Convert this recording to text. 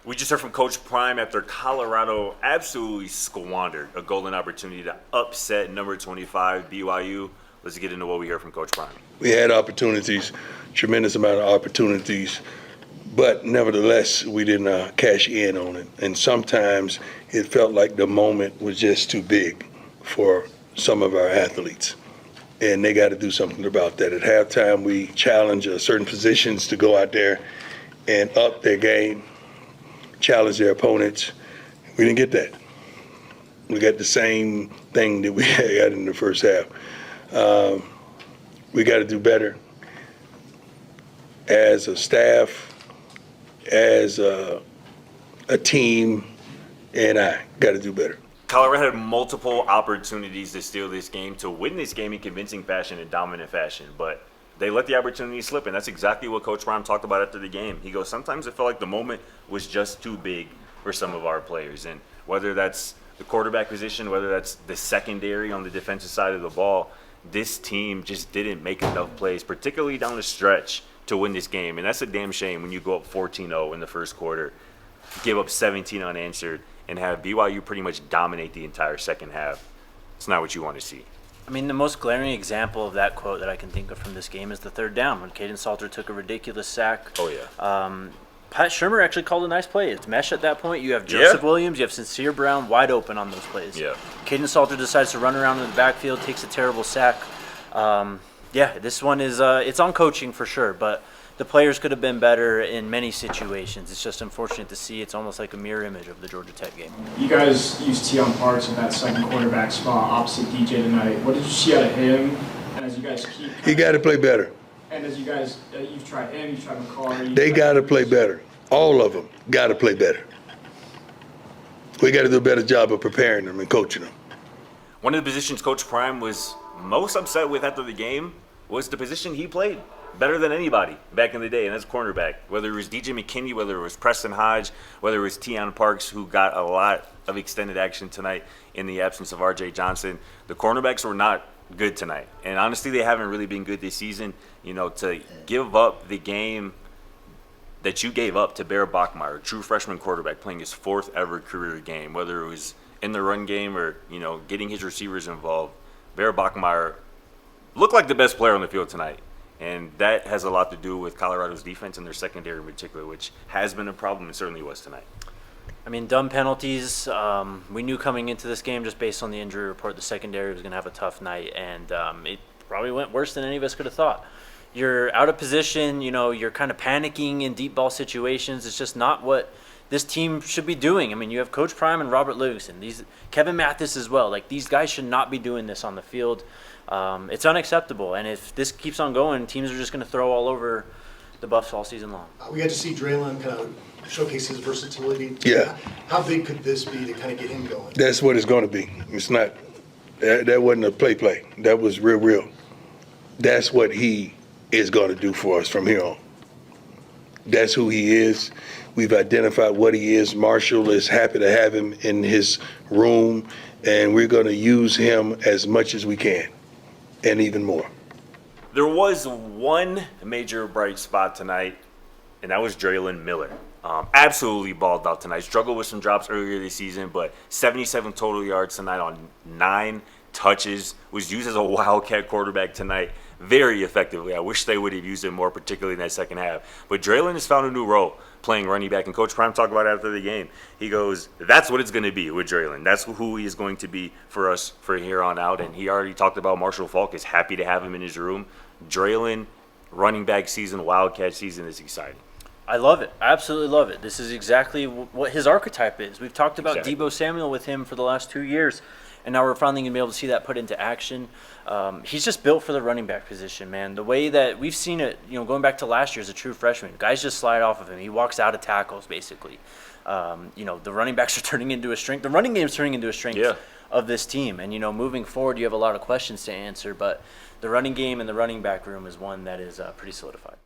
We just heard from Coach Prime after Colorado absolutely squandered a golden opportunity to upset number 25 BYU. Let's get into what we heard from Coach Prime. We had opportunities, tremendous amount of opportunities, but nevertheless, we didn't cash in on it. And sometimes it felt like the moment was just too big for some of our athletes. And they got to do something about that. At halftime, we challenged certain positions to go out there and up their game, challenge their opponents. We didn't get that. We got the same thing that we had in the first half. We got to do better as a staff, as a team, and I got to do better. Colorado had multiple opportunities to steal this game, to win this game in convincing fashion and dominant fashion, but they let the opportunity slip, and that's exactly what Coach Prime talked about after the game. He goes, sometimes it felt like the moment was just too big for some of our players, and whether that's the quarterback position, whether that's the secondary on the defensive side of the ball, this team just didn't make enough plays, particularly down the stretch, to win this game, and that's a damn shame when you go up 14-0 in the first quarter, give up 17 unanswered, and have BYU pretty much dominate the entire second half. It's not what you want to see. I mean, the most glaring example of that quote that I can think of from this game is the third down when Caden Salter took a ridiculous sack. Oh, yeah. Pat Shurmur actually called a nice play. It's mesh at that point. You have Joseph Williams, you have Sincere Brown wide open on those plays. Yeah. Caden Salter decides to run around in the backfield, takes a terrible sack. This one is it's on coaching for sure, but the players could have been better in many situations. It's just unfortunate to see. It's almost like a mirror image of the Georgia Tech game. You guys used Deion Parks at that second quarterback spot opposite DJ tonight. What did you see out of him? And as you guys keep, He got to play better. And as you guys, you've tried him, you've tried McCarr. They got to play better. All of them got to play better. We got to do a better job of preparing them and coaching them. One of the positions Coach Prime was most upset with after the game was the position he played better than anybody back in the day, and that's cornerback. Whether it was DJ McKinney, whether it was Preston Hodge, whether it was Deion Parks, who got a lot of extended action tonight in the absence of R.J. Johnson, the cornerbacks were not good tonight. And honestly, they haven't really been good this season. You know, to give up the game that you gave up to Bear Bachmeier, a true freshman quarterback playing his fourth ever career game, whether it was in the run game or, you know, getting his receivers involved, Bear Bachmeier looked like the best player on the field tonight. And that has a lot to do with Colorado's defense and their secondary in particular, which has been a problem and certainly was tonight. I mean, dumb penalties. We knew coming into this game, just based on the injury report, the secondary was going to have a tough night, and it probably went worse than any of us could have thought. You're out of position, you know, you're kind of panicking in deep ball situations. It's just not what this team should be doing. I mean, you have Coach Prime and Robert Livingston, Kevin Mathis as well. Like, these guys should not be doing this on the field. It's unacceptable, and if this keeps on going, teams are just going to throw all over the Buffs all season long. We got to see Dralyn kind of showcase his versatility. Yeah. How big could this be to kind of get him going? That's what it's going to be. It's not. That wasn't a play. That was real. That's what he is going to do for us from here on. That's who he is. We've identified what he is. Marshall is happy to have him in his room, and we're going to use him as much as we can, and even more. There was one major bright spot tonight, and that was Dralyn Miller. Absolutely balled out tonight. Struggled with some drops earlier this season, but 77 total yards tonight on 9 touches. Was used as a Wildcat quarterback tonight very effectively. I wish they would have used him more, particularly in that second half. But Dralyn has found a new role playing running back, and Coach Prime talked about it after the game. He goes, that's what it's going to be with Dralyn. That's who he is going to be for us for here on out. And he already talked about Marshall Faulk is happy to have him in his room. Dralyn, running back season, Wildcat season is exciting. I love it. I absolutely love it. This is exactly what his archetype is. We've talked about Deebo Samuel with him for the last 2 years, and now we're finally going to be able to see that put into action. He's just built for the running back position, man. The way that we've seen it, you know, going back to last year as a true freshman, guys just slide off of him. He walks out of tackles, basically. You know, the running backs are turning into a strength. The running game is turning into a strength of this team. And, you know, moving forward, you have a lot of questions to answer, but the running game and the running back room is one that is pretty solidified.